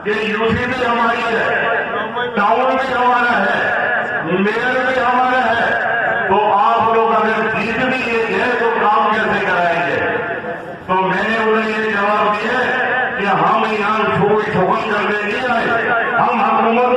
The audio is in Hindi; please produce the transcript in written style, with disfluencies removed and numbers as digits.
कि यूसी भी हमारी है, टाउन भी हमारा है, मेयर भी हमारा है, तो आप लोग अगर जीत भी लेंगे तो काम कैसे कराएंगे? तो मैंने उन्हें ये जवाब दिया कि हम यहाँ शोर शोभन करने नहीं आए, हम हुकूमत